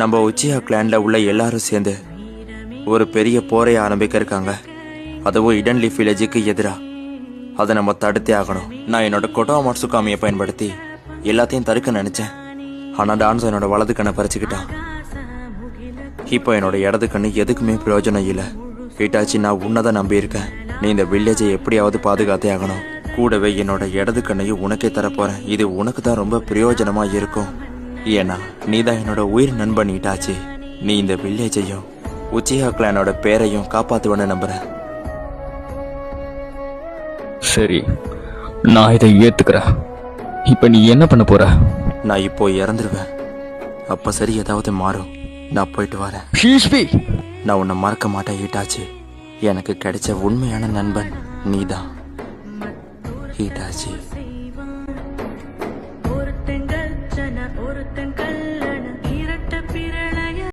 நம்ம உச்சியா கிளான்ல உள்ள எல்லாரும் சேர்ந்து ஒரு பெரிய போரை ஆரம்பிக்க இருக்காங்க. அதுவும் இடன் லீஃப் வில்லேஜுக்கு எதிராக. அதை நம்ம தடுத்தே ஆகணும். நான் என்னோட கொட்டோ மாட்சுகாமியை பயன்படுத்தி எல்லாத்தையும் தடுக்க நினைச்சேன். ஆனா டான்ஸ் என்னோட வலது கண்ணை பறிச்சுக்கிட்டான். இப்போ என்னோட இடது கண்ணு எதுக்குமே பிரயோஜனம் இல்லை. ஹிட்டாச்சி, நான் உன்னதான் நம்பி இருக்கேன். நீ இந்த வில்லேஜை எப்படியாவது பாதுகாத்தே ஆகணும். கூடவே என்னோட இடது கண்ணையும் உனக்கே தரப்போறேன். இது உனக்கு தான் ரொம்ப பிரயோஜனமா இருக்கும். ஏன்னா நீ தான் என்னோட உயிர் நண்பன் ஹிட்டாச்சி. நீ இந்த வில்லேஜையும் உச்சிஹா கிளானோட பேரையும் காப்பாத்துவன்னு நம்புறேன். சரி, நான் இதை ஏத்துக்கிறேன். இப்ப நீ என்ன பண்ண போற? நான் இப்போ இறந்துருவேன். அப்ப சரி, ஏதாவது மாறும். நான் போயிட்டு வரேன். நான் உன்னை மறக்க மாட்டேன் ஹிட்டாச்சி. எனக்கு கிடைச்ச உண்மையான நண்பன் நீதான் ஹிட்டாச்சி.